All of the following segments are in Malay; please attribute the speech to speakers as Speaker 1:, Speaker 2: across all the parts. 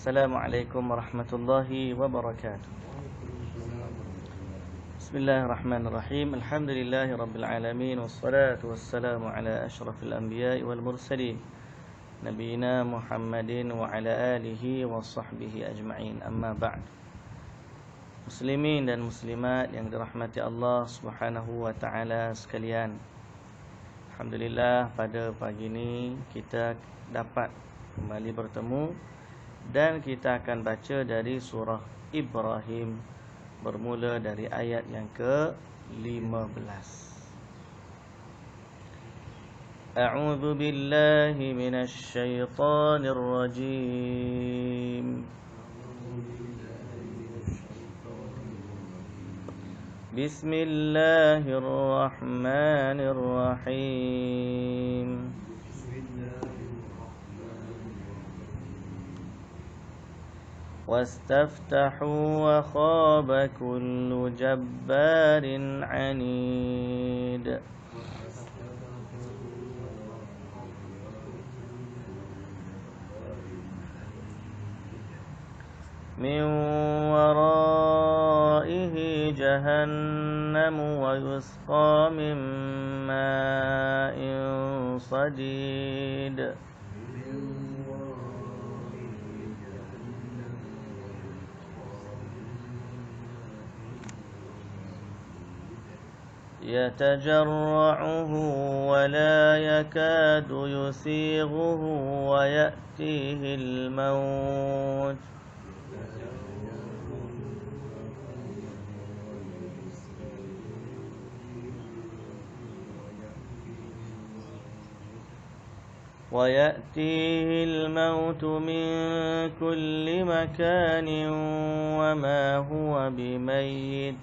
Speaker 1: Assalamualaikum warahmatullahi wabarakatuh. Bismillahirrahmanirrahim. Alhamdulillahi rabbil alamin, wassalatu wassalamu ala asyrafil anbiya'i wal mursalin, nabiyina Muhammadin wa ala alihi wa sahbihi ajma'in. Amma ba'd. Muslimin dan muslimat yang dirahmati Allah Subhanahu wa taala sekalian. Alhamdulillah, pada pagi ini kita dapat kembali bertemu dan kita akan baca dari surah Ibrahim, bermula dari ayat yang ke-15. A'udzu billahi minasy syaithanir rajim. Bismillahirrahmanirrahim. واستفتحوا وخاب كل جبار عنيد من ورائه جهنم ويسقى من ماء صديد يتجرعه ولا يكاد يسيغه ويأتيه الموت من كل مكان وما هو بميت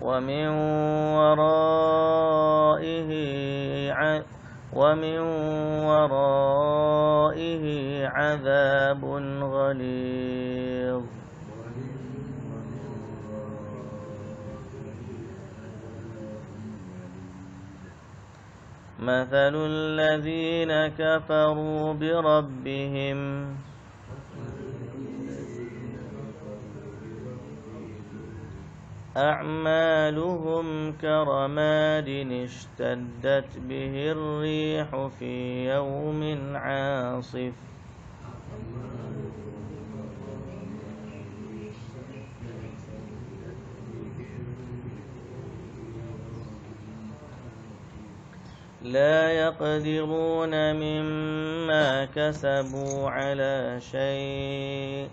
Speaker 1: ومن ورائه عذاب غليظ مثل الذين كفروا بربهم أعمالهم كرماد اشتدت به الريح في يوم عاصف لا يقدرون مما كسبوا على شيء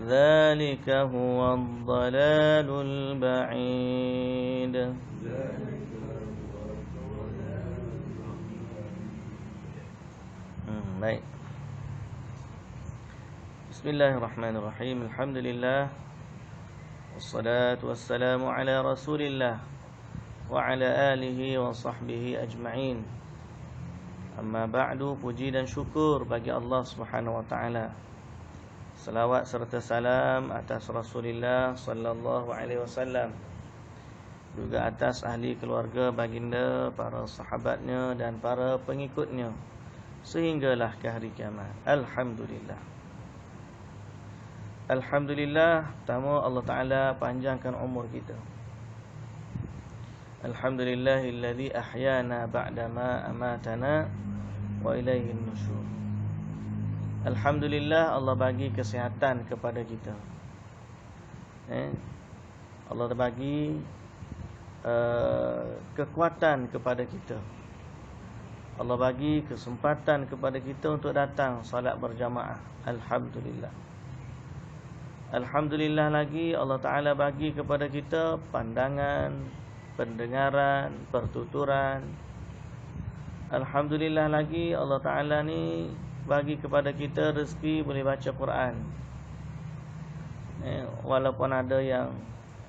Speaker 1: ذلك هو الضلال البعيد. Baik. Bismillahirrahmanirrahim. Alhamdulillah, wassalatu wassalamu ala Rasulillah wa ala alihi wa sahbihi ajma'in. Amma ba'du, puji dan syukur bagi Allah Subhanahu wa taala. Salawat serta salam atas Rasulullah sallallahu alaihi wasallam, juga atas ahli keluarga baginda, para sahabatnya dan para pengikutnya sehinggalah ke hari kiamat. Alhamdulillah. Alhamdulillah, pertama Allah Taala panjangkan umur kita. Alhamdulillahilladzi ahyana ba'dama amatana wa ilaihin nusyur. Alhamdulillah, Allah bagi kesihatan kepada kita. Allah bagi kekuatan kepada kita. Allah bagi kesempatan kepada kita untuk datang salat berjamaah. Alhamdulillah. Alhamdulillah lagi, Allah Ta'ala bagi kepada kita pandangan, pendengaran, pertuturan. Alhamdulillah lagi, Allah Ta'ala ni bagi kepada kita rezeki boleh baca Quran. Walaupun ada yang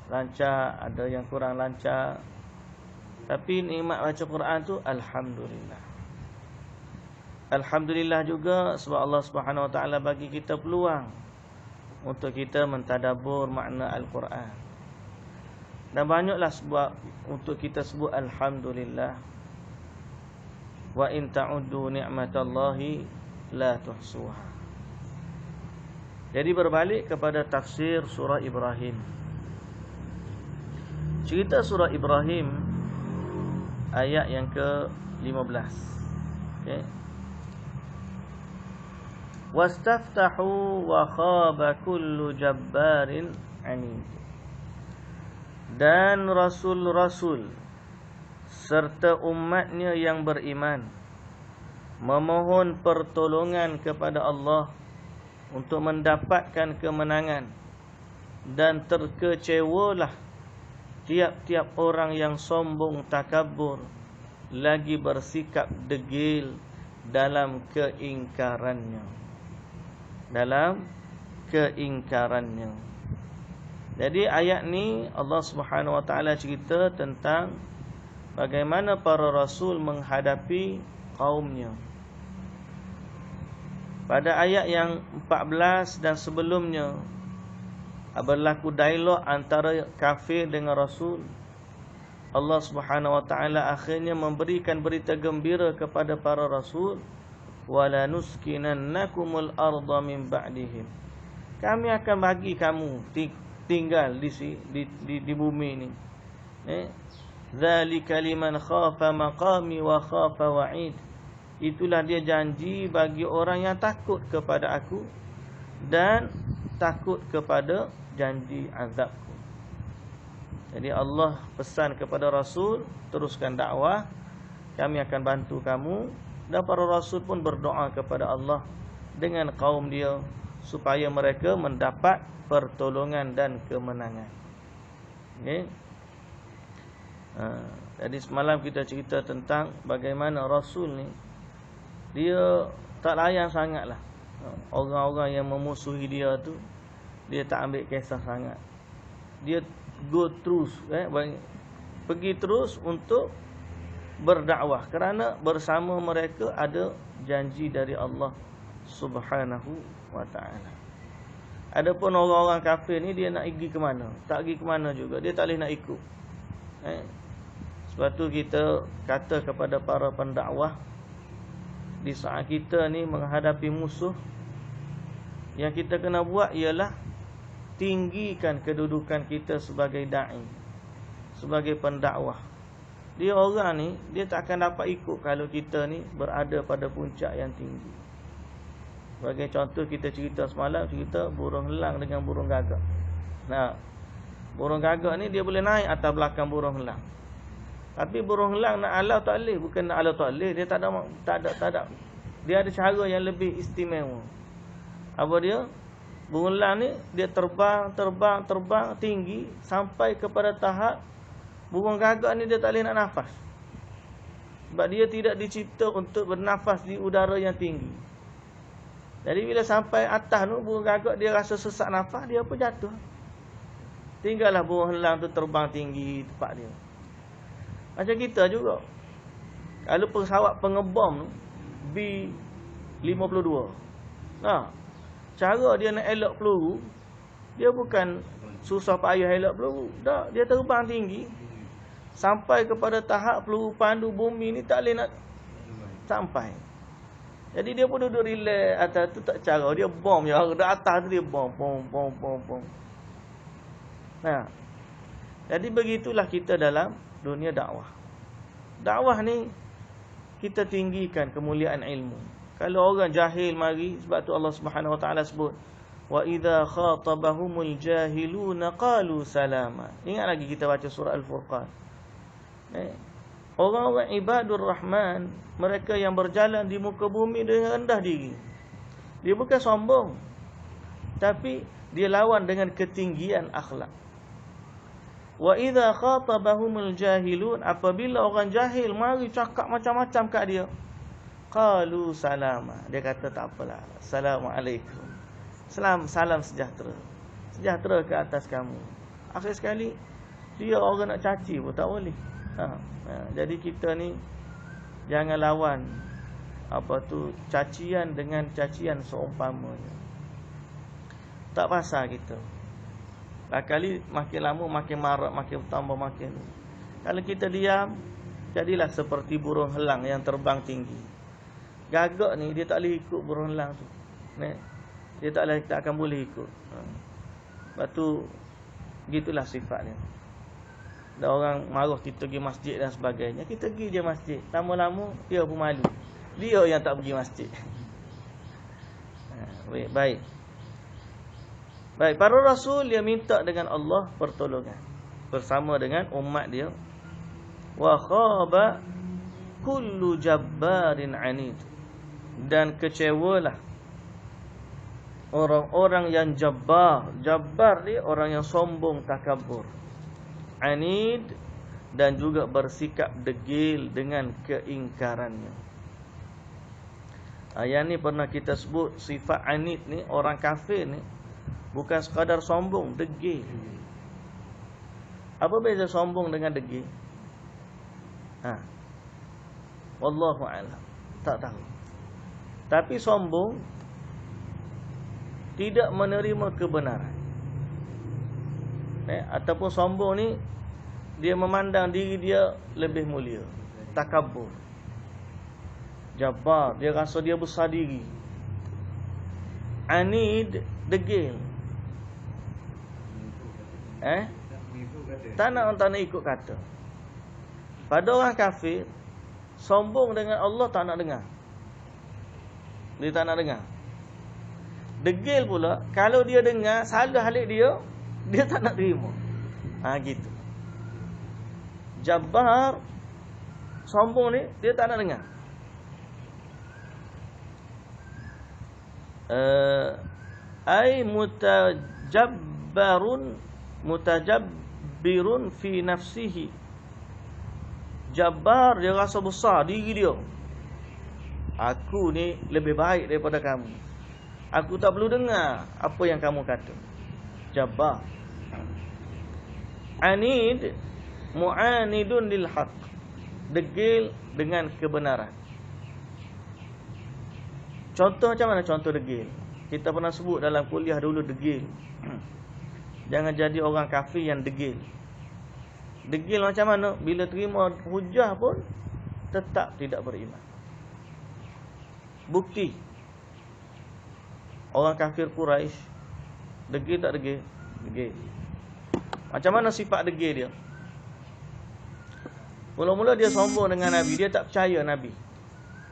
Speaker 1: lancar, ada yang kurang lancar, tapi nikmat baca Quran tu alhamdulillah. alhamdulillah juga sebab Allah Subhanahu Wa Taala bagi kita peluang untuk kita mentadabbur makna Al-Quran. Dan banyaklah sebab untuk kita sebut alhamdulillah. Wa in ta'uddu ni'matallahi la tuhsuha. Jadi berbalik kepada tafsir surah Ibrahim. Cerita surah Ibrahim ayat yang ke-15. Okey. Wastaftahu wa khaba kullu jabbarin anid. Dan rasul-rasul serta umatnya yang beriman memohon pertolongan kepada Allah untuk mendapatkan kemenangan, dan terkecewalah tiap-tiap orang yang sombong takabur lagi bersikap degil dalam keingkarannya. Jadi ayat ni Allah Subhanahu Wa Taala cerita tentang bagaimana para rasul menghadapi kaumnya. Pada ayat yang 14 dan sebelumnya berlaku dialog antara kafir dengan rasul. Allah Subhanahu Wa Taala akhirnya memberikan berita gembira kepada para rasul, wala nuskinannakumul arda min ba'dihim. Kami akan bagi kamu tinggal di bumi ini. Dzalika liman khafa maqami wa khafa wa'id. Itulah dia janji bagi orang yang takut kepada aku dan takut kepada janji azabku. Jadi Allah pesan kepada Rasul, teruskan dakwah, kami akan bantu kamu. Dan para Rasul pun berdoa kepada Allah dengan kaum dia supaya mereka mendapat pertolongan dan kemenangan. Okay. Jadi semalam kita cerita tentang bagaimana Rasul ni dia tak layan sangatlah orang-orang yang memusuhi dia tu. Dia tak ambil kisah sangat. Dia go terus, pergi terus untuk berdakwah, kerana bersama mereka ada janji dari Allah Subhanahu Wa Taala. Adapun orang-orang kafir ni dia nak pergi ke mana? Tak pergi ke mana juga, dia tak boleh nak ikut. Sebab tu kita kata kepada para pendakwah, di saat kita ni menghadapi musuh, yang kita kena buat ialah tinggikan kedudukan kita sebagai da'i, sebagai pendakwah. Dia orang ni, dia tak akan dapat ikut kalau kita ni berada pada puncak yang tinggi. Sebagai contoh, kita cerita semalam, cerita burung helang dengan burung gagak. Nah, burung gagak ni dia boleh naik atas belakang burung helang. Tapi burung helang nak alau tak boleh. Bukan nak alau tak boleh, dia tak ada. Dia ada cara yang lebih istimewa. Apa dia? Burung helang ni dia terbang tinggi sampai kepada tahap burung gagak ni dia tak boleh nak nafas. Sebab dia tidak dicipta untuk bernafas di udara yang tinggi. Jadi bila sampai atas tu, burung gagak dia rasa sesak nafas, dia pun jatuh. Tinggallah burung helang tu terbang tinggi tempat dia. Macam kita juga. Kalau pesawat pengebom B-52, cara dia nak elak peluru, dia bukan susah payah elak peluru. Tak, dia terbang tinggi sampai kepada tahap peluru pandu bumi ni tak boleh nak sampai. Jadi dia pun duduk relax atas tu, tak cara dia bom je. Dari atas tu dia bom. Jadi begitulah kita dalam dunia dakwah. Dakwah ni kita tinggikan kemuliaan ilmu. Kalau orang jahil mari, sebab tu Allah Subhanahu Wa Taala sebut, wa idza khatabahumul jahiluna qalu salama. Ingat lagi kita baca surah Al-Furqan. Orang-orang ibadur rahman, mereka yang berjalan di muka bumi dengan rendah diri. Dia bukan sombong, tapi dia lawan dengan ketinggian akhlak. Wa idza khatabahumul jahilun, apabila orang jahil mari cakap macam-macam kat dia, qalu salama. Dia kata tak apalah, assalamualaikum. Salam sejahtera. Sejahtera ke atas kamu. Akhir sekali dia orang nak caci pun tak boleh. Jadi kita ni jangan lawan cacian dengan cacian seumpamanya. Tak pasal kita. Kali makin lama makin marah, makin tambah makin. Kalau kita diam, jadilah seperti burung helang yang terbang tinggi. Gagak ni dia tak boleh ikut burung helang tu. Dia tak akan boleh ikut. Lepas tu gitulah sifatnya. Dan orang marah kita pergi masjid dan sebagainya, kita pergi je masjid. Lama-lama dia pun malu. Dia yang tak pergi masjid. Baik. Para rasul dia minta dengan Allah pertolongan bersama dengan umat dia. Wa khaba kullu jabbarin anid. Dan kecewalah orang-orang yang jabbar. Jabbar ni orang yang sombong, takabur. Anid, dan juga bersikap degil dengan keingkarannya. Yang ni pernah kita sebut, sifat anid ni, orang kafir ni bukan sekadar sombong, degil. Apa beza sombong dengan degil? Wallahu a'lam. Tak tahu. Tapi sombong tidak menerima kebenaran. Ataupun sombong ni dia memandang diri dia lebih mulia, takabur, jabbar, dia rasa dia besar diri. Anid, degil. Tak nak ikut kata. Pada orang kafir, sombong dengan Allah tak nak dengar. Dia tak nak dengar. Degil pula, kalau dia dengar salah halik dia tak nak terima. Gitu. Jabbar, sombong ni dia tak nak dengar. Ai mutajabbirun fi nafsihi. Jabbar, dia rasa besar diri dia. Aku ni lebih baik daripada kamu. Aku tak perlu dengar apa yang kamu kata. Jabbar. Anid, mu'anidun lil haq. Degil dengan kebenaran. Contoh macam mana contoh degil? Kita pernah sebut dalam kuliah dulu degil. Jangan jadi orang kafir yang degil. Degil macam mana? Bila terima hujah pun tetap tidak beriman. Bukti. Orang kafir Quraisy degil tak degil? Degil. Macam mana sifat degil dia? Mula-mula dia sombong dengan Nabi. Dia tak percaya Nabi.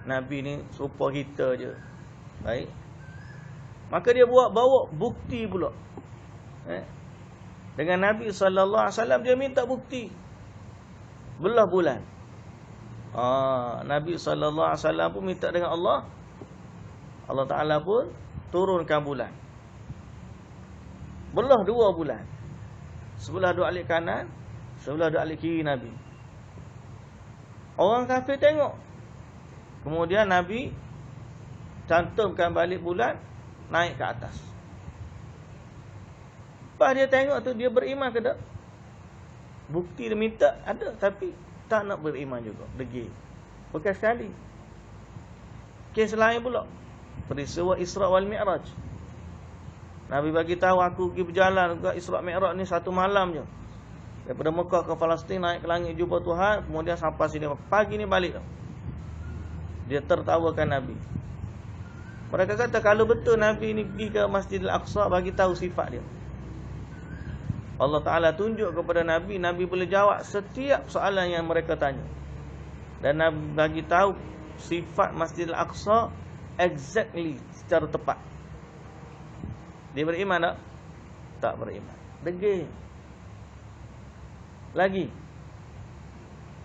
Speaker 1: Nabi ni serupa kita je. Baik. Maka dia bawa bukti pula. Dengan Nabi SAW dia minta bukti. Belah bulan. Nabi SAW pun minta dengan Allah. Allah Ta'ala pun turunkan bulan. Belah 2 bulan. Sebelah 2 alik kanan, sebelah 2 alik kiri Nabi. Orang kafir tengok. Kemudian Nabi cantumkan balik bulan, naik ke atas. Lepas dia tengok tu, dia beriman ke tak? Bukti dia minta ada, tapi tak nak beriman juga. Degil. Bukan sekali. Kes lain pula, peristiwa Isra' wal Mi'raj. Nabi bagi tahu, aku pergi berjalan ke Isra' Mi'raj ni 1 malam je. Daripada Mekah ke Palestin, naik ke langit jumpa Tuhan, kemudian sampai sini pagi ni balik. Dia tertawakan Nabi. Mereka kata kalau betul Nabi ni pergi ke Masjidil Aqsa, bagi tahu sifat dia. Allah Ta'ala tunjuk kepada Nabi, Nabi boleh jawab setiap soalan yang mereka tanya. Dan Nabi bagi tahu sifat Masjidil Aqsa exactly, secara tepat. Dia beriman tak? Tak beriman. Degil. Lagi,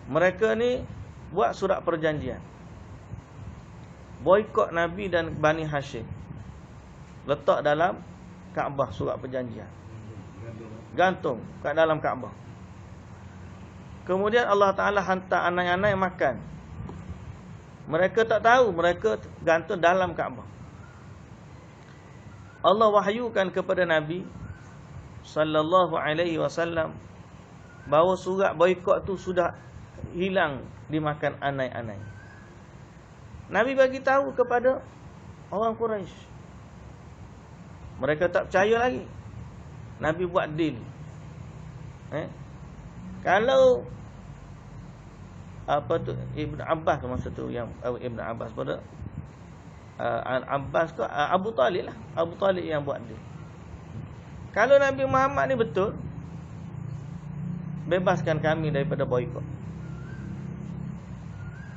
Speaker 1: mereka ni buat surat perjanjian, boikot Nabi dan Bani Hashim. Letak dalam Kaabah surat perjanjian, gantung kat dalam Kaabah. Kemudian Allah Ta'ala hantar anai-anai makan. Mereka tak tahu, mereka gantung dalam Kaabah. Allah wahyukan kepada Nabi sallallahu alaihi wasallam bahawa surat boikot tu sudah hilang dimakan anai-anai. Nabi bagi tahu kepada orang Quraisy. Mereka tak percaya lagi. Nabi buat deal. Kalau apa tu Ibn Abbas masa tu, yang Ibn Abbas pada Abbas tu Abu Talib lah. Abu Talib yang buat deal. Kalau Nabi Muhammad ni betul, bebaskan kami daripada boikot.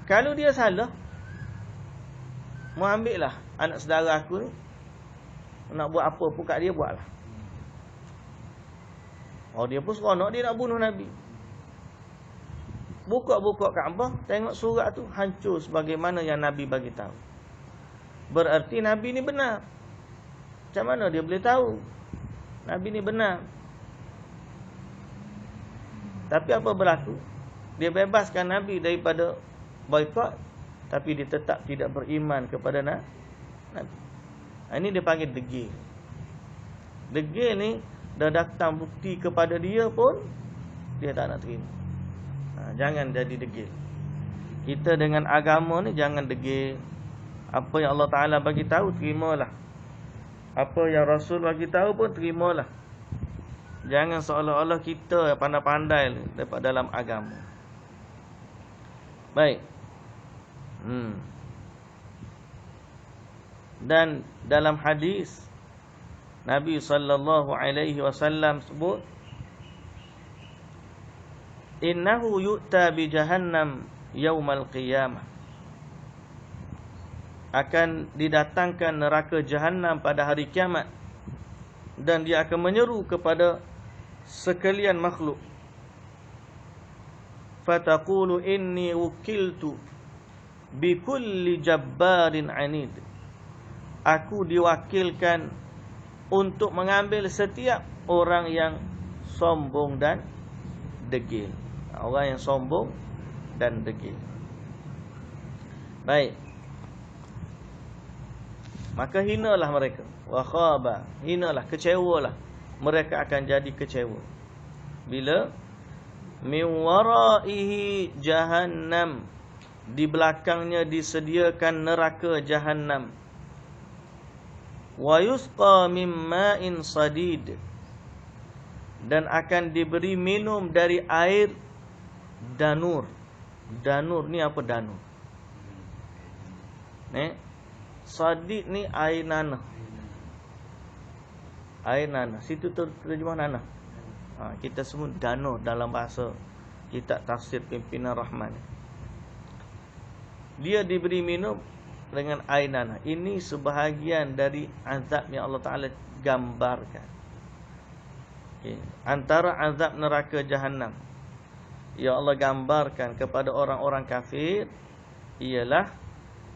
Speaker 1: Kalau dia salah, mau ambil lah anak saudara aku ni, nak buat apa pun kat dia buatlah. Oh, dia pun seronok dia nak bunuh Nabi. Buka-buka Kaabah, tengok surat tu hancur sebagaimana yang Nabi bagi tahu. Berarti Nabi ni benar. Macam mana dia boleh tahu Nabi ni benar? Tapi apa berlaku? Dia bebaskan Nabi daripada boikot, tapi dia tetap tidak beriman kepada Nabi. Ini dia panggil degil. Degil ni dah datang bukti kepada dia pun dia tak nak terima. Jangan jadi degil. Kita dengan agama ni jangan degil. Apa yang Allah Ta'ala bagi tahu, terimalah. Apa yang Rasul bagi tahu pun terimalah. Jangan seolah-olah kita pandai-pandai dalam agama. Baik. Dan dalam hadis Nabi SAW sebut, innahu yu'ta bi jahannam yaumal qiyamah. Akan didatangkan neraka Jahannam pada hari kiamat, dan dia akan menyeru kepada sekalian makhluk. Fataqulu inni wukiltu bi kulli jabbarin anid. Aku diwakilkan untuk mengambil setiap orang yang sombong dan degil. Orang yang sombong dan degil. Baik. Maka hinalah mereka. Wa khaba, hinalah, kecewalah. Mereka akan jadi kecewa. Bila min waraihi jahannam, di belakangnya disediakan neraka Jahannam. Wa yusqa min ma'in sadid, dan akan diberi minum dari air danur. Danur ni apa danur? Sadid ni air nanah. Air nanah. Situ terjemah nanah. Kita semua danur dalam bahasa kitab tafsir Pimpinan Rahman. Dia diberi minum dengan air nanah. Ini sebahagian dari azab yang Allah Ta'ala gambarkan. Antara azab neraka Jahannam yang Allah gambarkan kepada orang-orang kafir ialah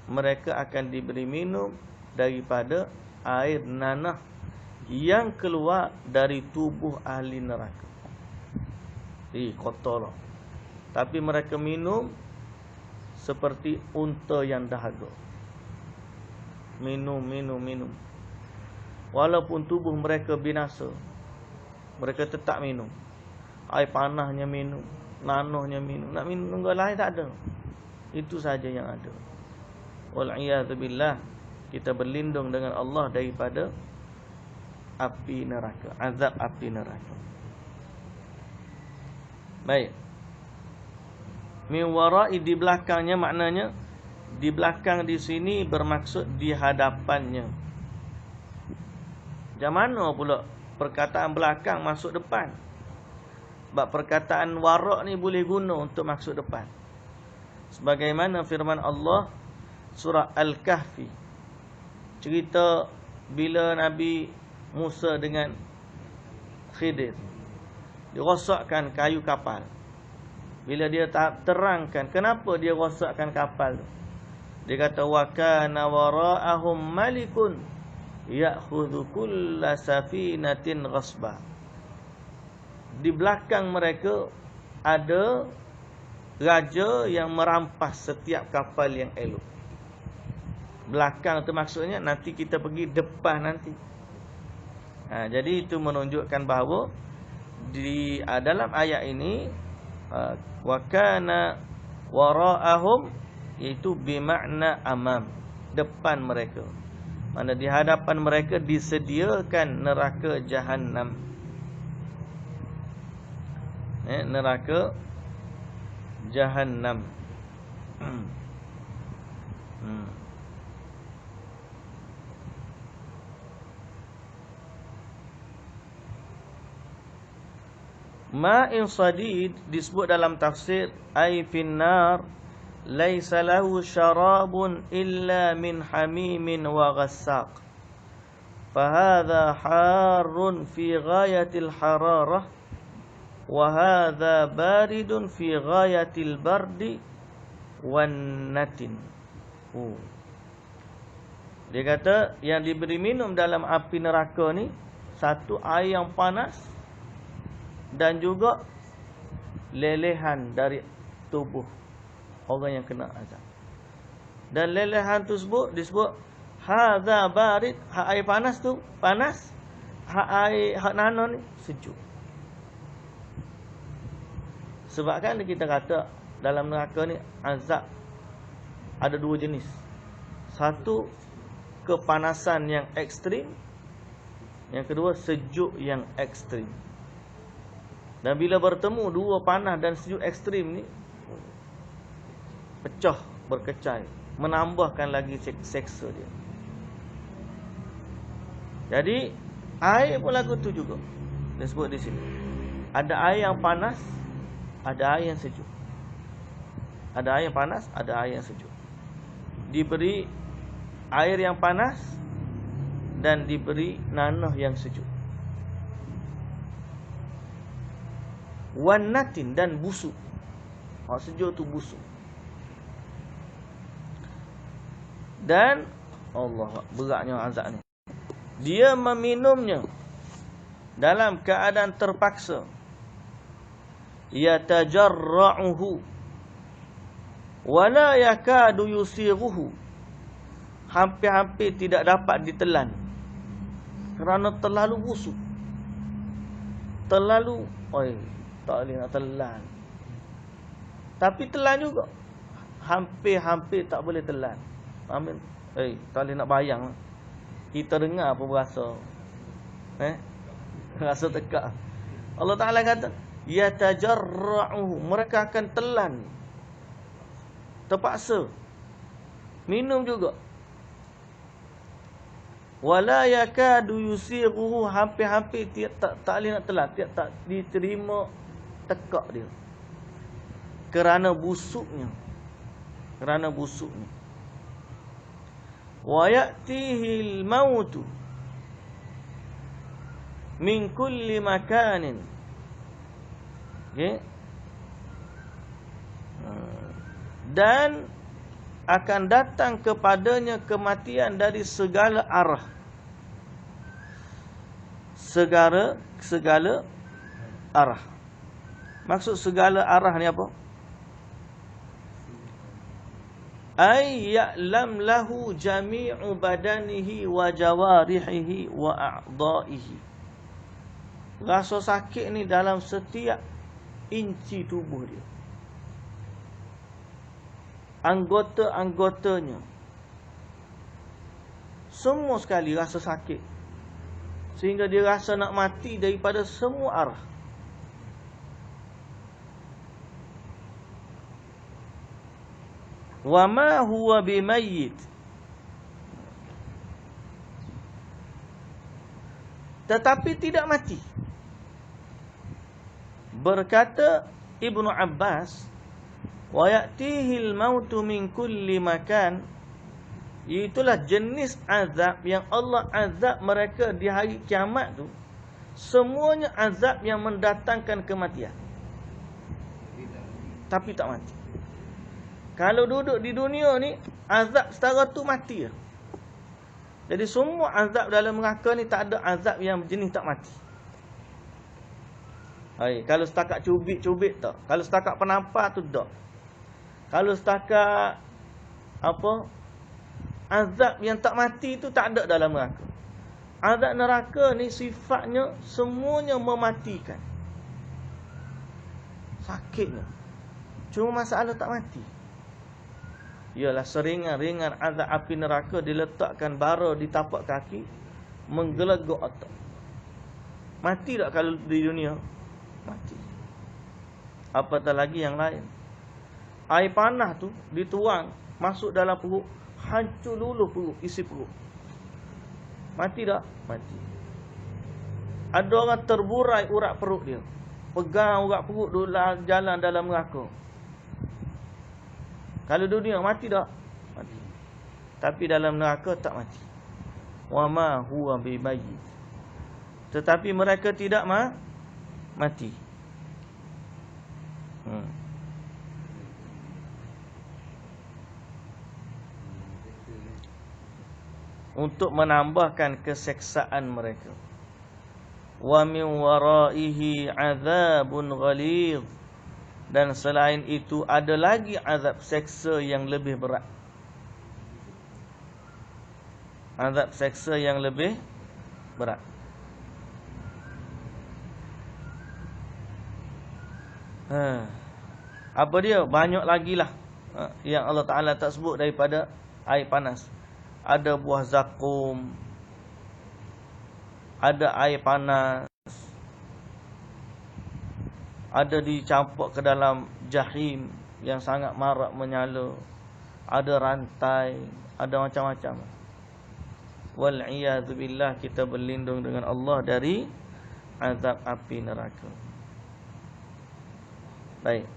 Speaker 1: mereka akan diberi minum daripada air nanah yang keluar dari tubuh ahli neraka. Kotor. Tapi mereka minum seperti unta yang dahaga. Minum. Walaupun tubuh mereka binasa, mereka tetap minum. Air panahnya minum, nanahnya minum. Nak minum lain tak ada. Itu saja yang ada. Wal'iyadzubillah. Kita berlindung dengan Allah daripada api neraka, azab api neraka. Baik. Min wara'i, di belakangnya, maknanya di belakang di sini bermaksud di hadapannya. Macam mana pula perkataan belakang masuk depan? Sebab perkataan wara' ni boleh guna untuk masuk depan. Sebagaimana firman Allah surah Al-Kahfi, cerita bila Nabi Musa dengan Khidir dirosakkan kayu kapal. Bila dia terangkan kenapa dia rosakkan kapal tu, dia kata wa kana wara'ahum malikun ya'khudhu kulla safinatin ghasba. Di belakang mereka ada raja yang merampas setiap kapal yang elok. Belakang tu maksudnya nanti kita pergi depan nanti. Jadi itu menunjukkan bahawa di dalam ayat ini wa kana wara'ahum iaitu bimakna amam, depan mereka. Mana di hadapan mereka disediakan neraka Jahannam. Neraka Jahannam. Ma'in sadid disebut dalam tafsir ay finnar laisa lahu syarabun illa min hamimin wa ghassaq. Fahadha harun fi ghayatil hararah wa hadha baridun fi ghayatil bardi wan natin. Dia kata yang diberi minum dalam api neraka ni satu air yang panas dan juga lelehan dari tubuh orang yang kena azab. Dan lelehan tersebut disebut hadza barid, hak air panas tu panas, hak nano ni sejuk. Sebab kan kita kata dalam neraka ni azab ada dua jenis. Satu kepanasan yang ekstrim, yang kedua sejuk yang ekstrim. Dan bila bertemu dua panas dan sejuk ekstrim ni, pecah, berkecai, menambahkan lagi seksa dia. Jadi air pun lagu tu juga disebut di sini. Ada air yang panas, ada air yang sejuk. Ada air yang panas, ada air yang sejuk. Diberi air yang panas dan diberi nanah yang sejuk. Wanatin dan busuk. Sejuk tu busuk. Dan Allah, beratnya azab ni. Dia meminumnya dalam keadaan terpaksa. Yatajarra'uhu wala yakadu yusighuhu. Hampir-hampir tidak dapat ditelan kerana terlalu busuk. Terlalu tak boleh nak telan. Tapi telan juga. Hampir-hampir tak boleh telan. Amin. Tak boleh nak bayang. Kita dengar apa berasa. Rasa tekak. Allah Ta'ala kata, yatajarra'uhu, mereka akan telan. Terpaksa. Minum juga. Wala yakadu yusighuhu, hampir-hampir tak boleh nak telan, tak diterima tekak dia. Kerana busuknya. Kerana busuknya. Wa ya'tihil mautu min kulli makanin. Okay? Dan akan datang kepadanya kematian dari segala arah. Segala arah. Maksud segala arah ni apa? Ay ya'lam lahu jami'u badanihi wa jawarihihi wa a'dha'ihi. Rasa sakit ni dalam setiap inci tubuh dia. Anggota-anggotanya. Semua sekali rasa sakit. Sehingga dia rasa nak mati daripada semua arah. Wa ma huwa bimayyit. Tetapi tidak mati. Berkata Ibnu Abbas, wa ya'tihil mautu min kulli makan. Itulah jenis azab yang Allah azab mereka di hari kiamat tu. Semuanya azab yang mendatangkan kematian. Tapi tak mati. Kalau duduk di dunia ni, azab setara tu mati. Jadi semua azab dalam neraka ni tak ada azab yang jenis tak mati. Kalau setakat cubit-cubit tak. Kalau setakat penampar tu tak. Kalau setakat azab yang tak mati tu tak ada dalam neraka. Azab neraka ni sifatnya semuanya mematikan. Sakitnya. Cuma masalah tak mati. ialah seringan-ringan azab api neraka diletakkan bara di tapak kaki, menggelegok otak. Mati tak kalau di dunia? Mati. Apatah lagi yang lain. Air panah tu dituang masuk dalam perut, hancur luluh perut, isi perut. Mati tak? Mati. Ada orang terburai urat perut dia, pegang urat perut dulu jalan dalam neraka. Kalau dunia mati tak? Mati. Tapi dalam neraka tak mati. Wa ma huwa bimayyit. Tetapi mereka tidak mati. Untuk menambahkan keseksaan mereka. Wa min waraihi azabun ghalidh. Dan selain itu ada lagi azab seksa yang lebih berat. Azab seksa yang lebih berat. Apa dia? Banyak lagi lah yang Allah Ta'ala tak sebut daripada air panas. Ada buah zakum, ada air panas, ada dicampur ke dalam jahim yang sangat marak menyala, ada rantai, ada macam-macam. Wal'iyadzu billah, kita berlindung dengan Allah dari azab api neraka. Baik.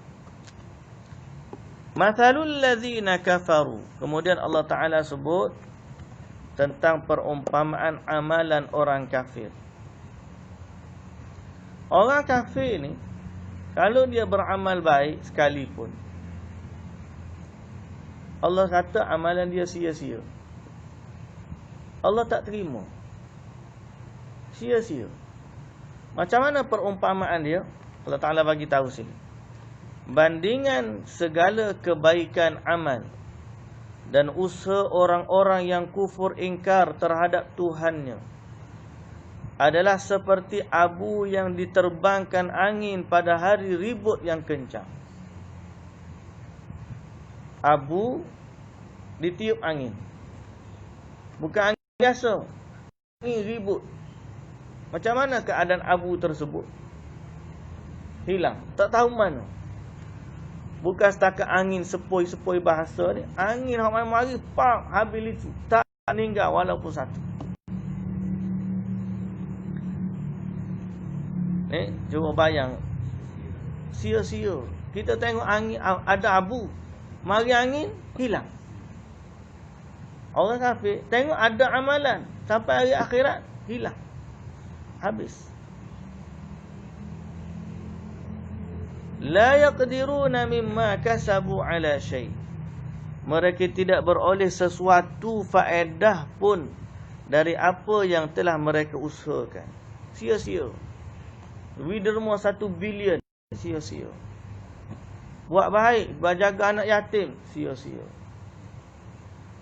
Speaker 1: Mathalul ladzina kafaru. Kemudian Allah Ta'ala sebut tentang perumpamaan amalan orang kafir. Orang kafir ni, kalau dia beramal baik sekalipun, Allah kata amalan dia sia-sia. Allah tak terima. Sia-sia. Macam mana perumpamaan dia? Allah Ta'ala bagi tahu sini. Bandingan segala kebaikan amal dan usaha orang-orang yang kufur ingkar terhadap Tuhannya adalah seperti abu yang diterbangkan angin pada hari ribut yang kencang. Abu ditiup angin. Bukan angin biasa, angin ribut. Macam mana keadaan abu tersebut? Hilang, tak tahu mana. Bukan setakat angin sepoi-sepoi bahasa ni, angin hak mari pak habis itu, tak meninggal walaupun satu. Cuba bayang, sia-sia. Kita tengok angin ada abu, mari angin hilang. Orang kafir tengok ada amalan sampai hari akhirat hilang, habis. La yaqdiruna mimma kasabu ala syai'. Mereka tidak beroleh sesuatu faedah pun dari apa yang telah mereka usahakan. Sia-sia. Derma 1 bilion, sia-sia. Buat baik, jaga anak yatim, sia-sia.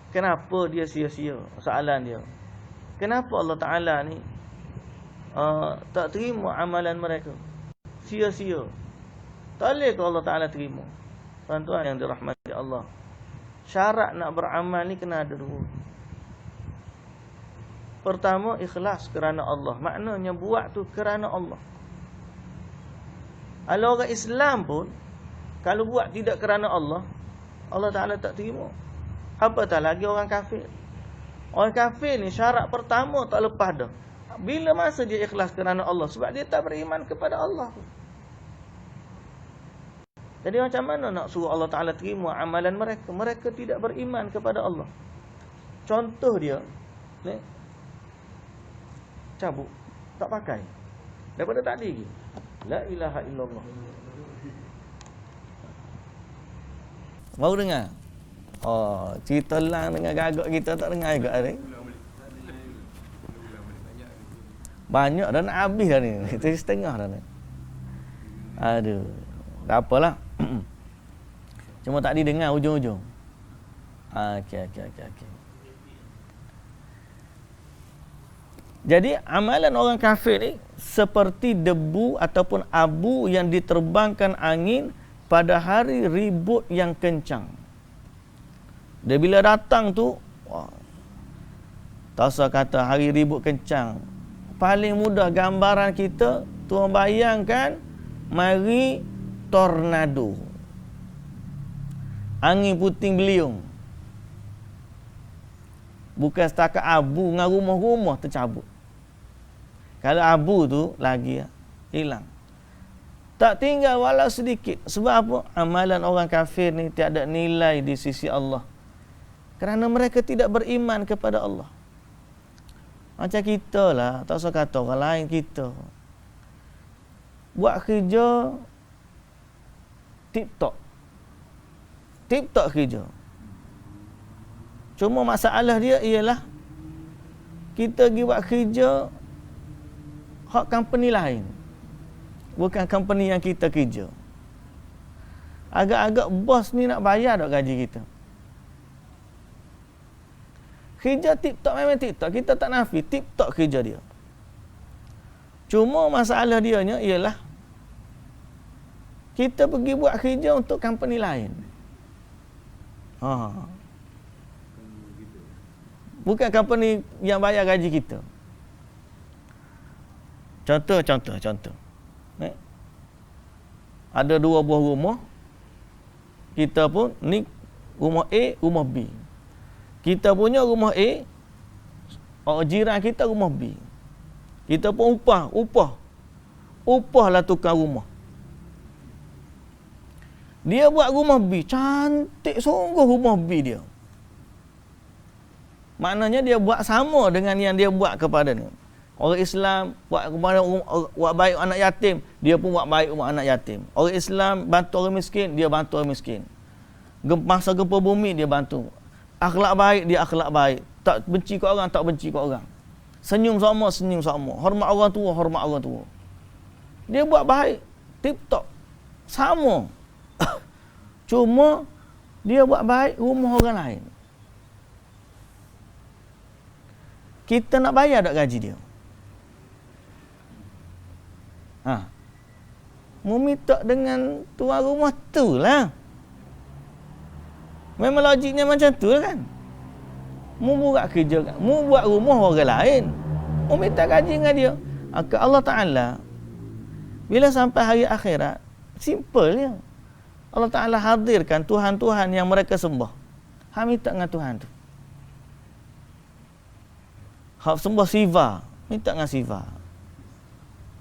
Speaker 1: Kenapa dia sia-sia? Soalan dia. Kenapa Allah Ta'ala ni tak terima amalan mereka? Sia-sia. Tak boleh ke Allah Ta'ala terima? Tuan-tuan yang dirahmati Allah, syarat nak beramal ni kena ada dua. Pertama, ikhlas kerana Allah. Maknanya buat tu kerana Allah. Kalau orang Islam pun, kalau buat tidak kerana Allah, Allah Ta'ala tak terima. Apatah lagi orang kafir. Orang kafir ni syarat pertama tak lepas dah. Bila masa dia ikhlas kerana Allah? Sebab dia tak beriman kepada Allah. Jadi macam mana nak suruh Allah Ta'ala terima amalan mereka? Mereka tidak beriman kepada Allah. Contoh dia, cabut, tak pakai. Daripada tadi lagi. La ilaha illallah. Mau dengar? Oh, cerita lang dengan gagak kita tak dengar juga ni. Banyak dah nak habis dah ni. Kita setengah dah ni. Aduh. Tak apalah. Cuma tak didengar ujung-ujung. Okey. Jadi amalan orang kafir ni seperti debu ataupun abu yang diterbangkan angin pada hari ribut yang kencang. Dia bila datang tu, wah, tak usah kata hari ribut kencang. Paling mudah gambaran kita, tuan bayangkan, mari tornado. Angin puting beliung. Bukan setakat abu dengan rumah-rumah tercabut. Kalau abu tu lagi hilang. Tak tinggal walau sedikit. Sebab apa? Amalan orang kafir ni tiada nilai di sisi Allah. Kerana mereka tidak beriman kepada Allah. Macam kita lah. Tak usah kata orang lain, kita. Buat kerja tip-top. Tip-top kerja. Cuma masalah dia ialah kita pergi buat kerja hak company lain. Bukan company yang kita kerja. Agak-agak bos ni nak bayar tak gaji kita. Kerja tip-top memang tip-top. Kita tak nafi. Tip-top kerja dia. Cuma masalah dianya ialah kita pergi buat kerja untuk company lain. Bukan company yang bayar gaji kita. Contoh. Ada 2 buah rumah. Kita pun ni rumah A, rumah B. Kita punya rumah A, orang jiran kita rumah B. Kita pun upahlah tukang rumah. Dia buat rumah B, cantik sungguh rumah B dia. Maknanya dia buat sama dengan yang dia buat kepada ni. Orang Islam buat baik anak yatim, dia pun buat baik rumah anak yatim. Orang Islam bantu orang miskin, dia bantu orang miskin. Masa gempa bumi, dia bantu. Akhlak baik, dia akhlak baik. Tak benci kat orang, tak benci kat orang. Senyum sama. Hormat orang tua. Dia buat baik, tip-top. Sama. Cuma, dia buat baik rumah orang lain. Kita nak bayar tak gaji dia? Mu minta dengan tuan rumah tu lah. Memang logiknya macam tu lah kan. Mu buat kerja kan. Mu buat rumah orang lain. Mu minta gaji dengan dia. Maka Allah Ta'ala, bila sampai hari akhirat, simple je. Allah Ta'ala hadirkan Tuhan-Tuhan yang mereka sembah. Ha minta dengan Tuhan tu. Hak sembah Siva, minta dengan Siva.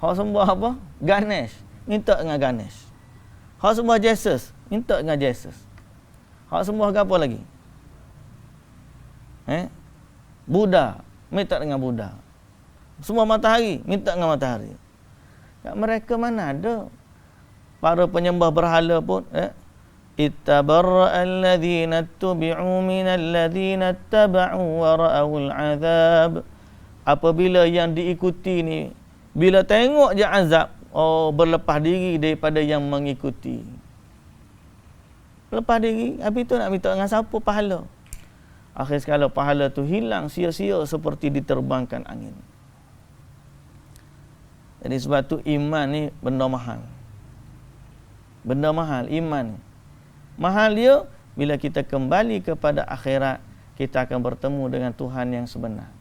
Speaker 1: Hak sembah apa? Ganesh, minta dengan Ganesh. Hak sembah Jesus, minta dengan Jesus. Hak sembah apa lagi? Buddha, minta dengan Buddha. Semua matahari, minta dengan matahari. Kat mereka mana ada para penyembah berhala pun ittabarra alladhina tubi'u minal ladhina taba'u wa ra'awul azab. Apabila yang diikuti ni, bila tengok je azab, berlepas diri daripada yang mengikuti. Lepas diri, habis tu nak minta dengan siapa pahala? Akhir sekala pahala tu hilang sia-sia seperti diterbangkan angin. Jadi sebab tu iman ni benda mahal. Benda mahal, iman. Mahal dia bila kita kembali kepada akhirat, kita akan bertemu dengan Tuhan yang sebenar.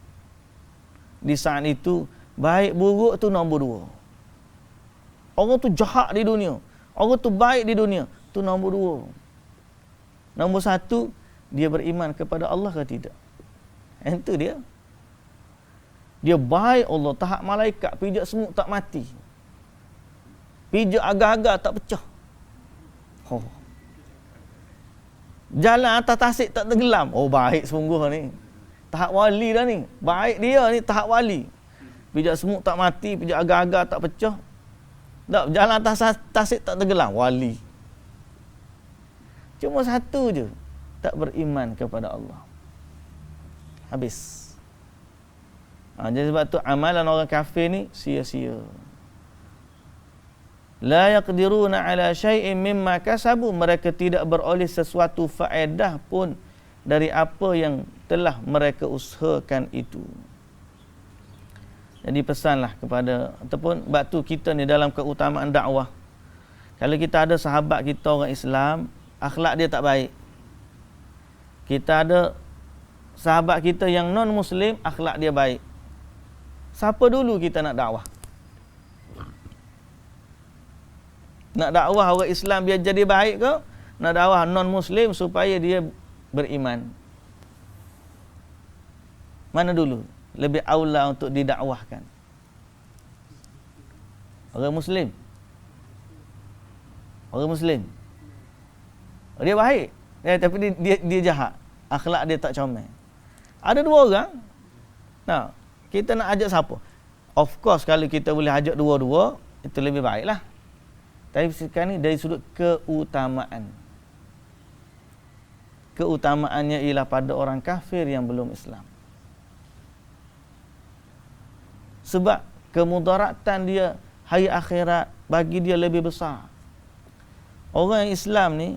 Speaker 1: Di saat itu, baik buruk tu nombor 2. Orang tu jahat di dunia, orang tu baik di dunia, tu nombor 2. Nombor 1, dia beriman kepada Allah ke tidak? Itu dia. Dia baik Allah, tahap malaikat, pijak semut tak mati. Pijak agar-agar tak pecah. Jalan atas tasik tak tenggelam. Baik sungguh ni. Tahap wali dah ni. Baik dia ni tahap wali. Pijak semut tak mati, pijak agar-agar tak pecah. Tak, jalan atas tasik tak tenggelam. Wali. Cuma satu je. Tak beriman kepada Allah. Habis. Jadi sebab tu amalan orang kafir ni sia-sia. La yaqdiruna ala syai'in mimma kasabu. Mereka tidak beroleh sesuatu faedah pun dari apa yang telah mereka usahakan itu. Jadi pesanlah kepada, ataupun batu kita ni dalam keutamaan dakwah. Kalau kita ada sahabat kita orang Islam, akhlak dia tak baik, Kita ada sahabat kita yang non-Muslim, akhlak dia baik. Siapa dulu kita nak dakwah? Nak dakwah orang Islam biar jadi baik ke? Nak dakwah non-Muslim supaya dia beriman? Mana dulu lebih aula untuk didakwahkan? Orang Muslim. Orang Muslim. Dia baik, tapi dia jahat. Akhlak dia tak comel. Ada dua orang. Nah, kita nak ajak siapa? Of course kalau kita boleh ajak dua-dua, itu lebih baiklah. Tapi sekarang ni dari sudut keutamaan. Keutamaannya ialah pada orang kafir yang belum Islam. Sebab kemudaratan dia hari akhirat bagi dia lebih besar. Orang Islam ni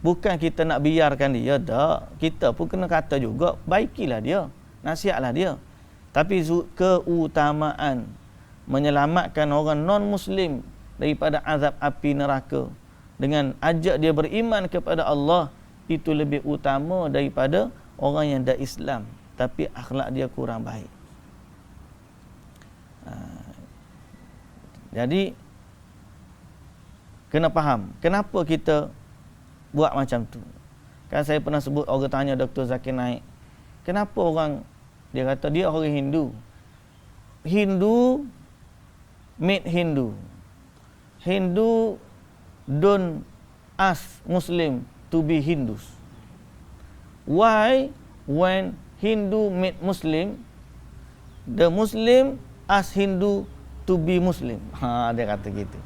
Speaker 1: bukan kita nak biarkan dia, tak. Kita pun kena kata juga, baikilah dia, nasihatlah dia. Tapi keutamaan menyelamatkan orang non-Muslim daripada azab api neraka dengan ajak dia beriman kepada Allah, itu lebih utama daripada orang yang dah Islam tapi akhlak dia kurang baik. Jadi kena faham kenapa kita buat macam tu. Kan saya pernah sebut, orang tanya Dr. Zakir Naik, kenapa orang, dia kata dia orang Hindu. Hindu made Hindu. Hindu don't ask Muslim to be Hindus. Why when Hindu made Muslim, the Muslim ask Hindu to be Muslim? Dia kata gitu.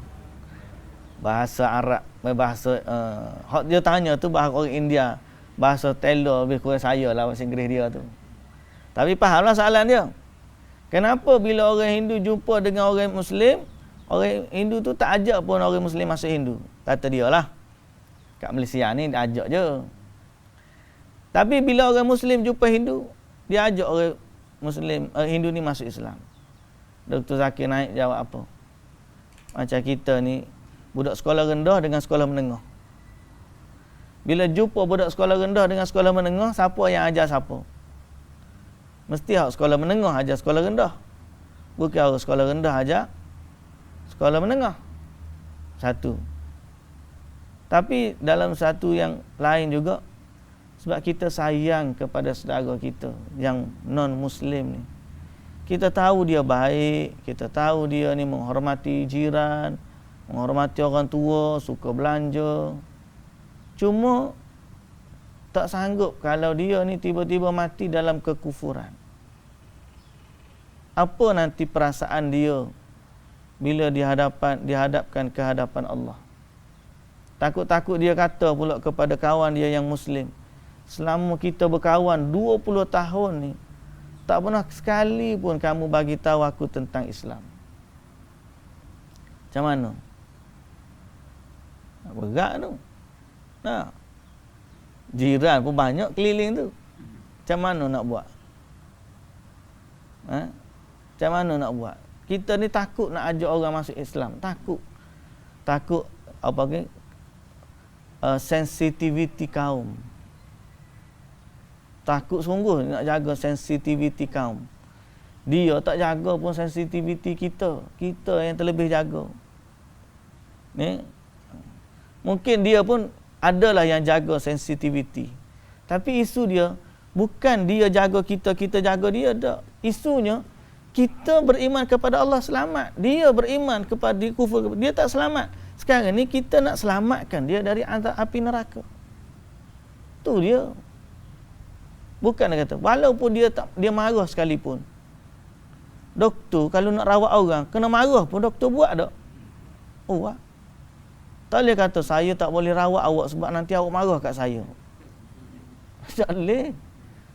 Speaker 1: Bahasa Arab, bahasa dia tanya tu bahasa orang India, bahasa Taylor lebih kurang saya lah bahasa Inggeris dia tu. Tapi fahamlah soalan dia. Kenapa bila orang Hindu jumpa dengan orang Muslim, orang Hindu tu tak ajak pun orang Muslim masuk Hindu? Kata dia lah, kat Malaysia ni dia ajak je. Tapi bila orang Muslim jumpa Hindu, dia ajak orang Muslim, Hindu ni masuk Islam. Dr. Zakir Naik jawab apa? Macam kita ni budak sekolah rendah dengan sekolah menengah. Bila jumpa budak sekolah rendah dengan sekolah menengah, siapa yang ajar siapa? Mesti hak sekolah menengah ajar sekolah rendah. Bukan orang sekolah rendah ajar sekolah menengah. Satu. Tapi dalam satu yang lain juga, sebab kita sayang kepada saudara kita yang non-Muslim ni. Kita tahu dia baik, kita tahu dia ni menghormati jiran, menghormati orang tua, suka belanja. Cuma tak sanggup kalau dia ni tiba-tiba mati dalam kekufuran. Apa nanti perasaan dia bila dihadapkan ke hadapan Allah? Takut-takut dia kata pula kepada kawan dia yang Muslim, selama kita berkawan 20 tahun ni, tak pernah sekali pun kamu bagi tahu aku tentang Islam. Macam mana? Berat tu. Nah, jiran pun banyak keliling tu. Macam mana nak buat? Macam mana nak buat? Kita ni takut nak ajak orang masuk Islam. Takut apa ke? Sensitivity kaum. Takut sungguh nak jaga sensitivity kaum. Dia tak jaga pun sensitivity kita. Kita yang terlebih jaga. Ni mungkin dia pun adalah yang jaga sensitivity. Tapi isu dia bukan dia jaga kita, kita jaga dia, tak. Isunya kita beriman kepada Allah selamat. Dia beriman kepada kufur, dia tak selamat. Sekarang ni kita nak selamatkan dia dari azab api neraka. Tu dia. Bukan dia kata, walaupun dia marah sekalipun. Doktor kalau nak rawat orang, kena marah pun doktor buat tak? Buat. Tak boleh kata, saya tak boleh rawat awak sebab nanti awak marah kat saya. Tak boleh.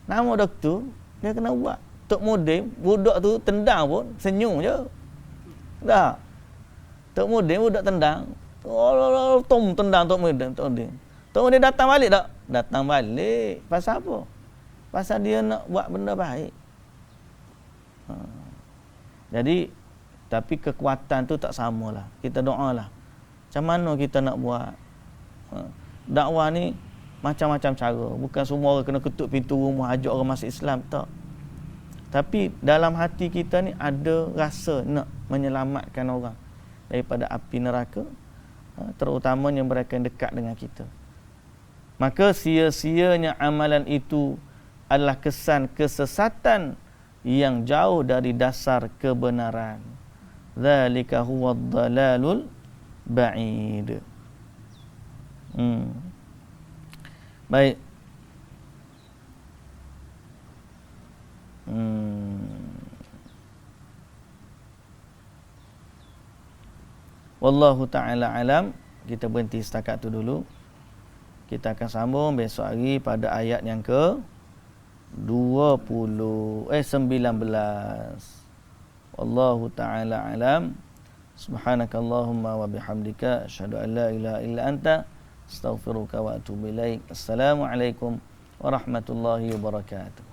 Speaker 1: Nama doktor, dia kena buat. Tok Mudim, budak tu tendang pun, senyum je. Tak. Tok Mudim, budak tendang. Tom tendang Tok Mudim. Tok Mudim datang balik tak? Datang balik. Pasal apa? Pasal dia nak buat benda baik. Jadi, tapi kekuatan tu tak samalah. Kita doalah. Macam mana kita nak buat? Dakwah ni macam-macam cara. Bukan semua orang kena ketuk pintu rumah ajak orang masuk Islam, tak. Tapi dalam hati kita ni ada rasa nak menyelamatkan orang daripada api neraka, terutamanya mereka yang dekat dengan kita. Maka sia-sianya amalan itu adalah kesan kesesatan yang jauh dari dasar kebenaran. Dzalika huwad dalalul ba'id. Baik. Wallahu ta'ala alam. Kita berhenti setakat tu dulu. Kita akan sambung besok hari pada ayat yang ke 19. Wallahu ta'ala alam. Subhanakallahumma wa bihamdika asyhadu an la ilaha illa anta astaghfiruka wa atubu ilaik. Assalamualaikum warahmatullahi wabarakatuh.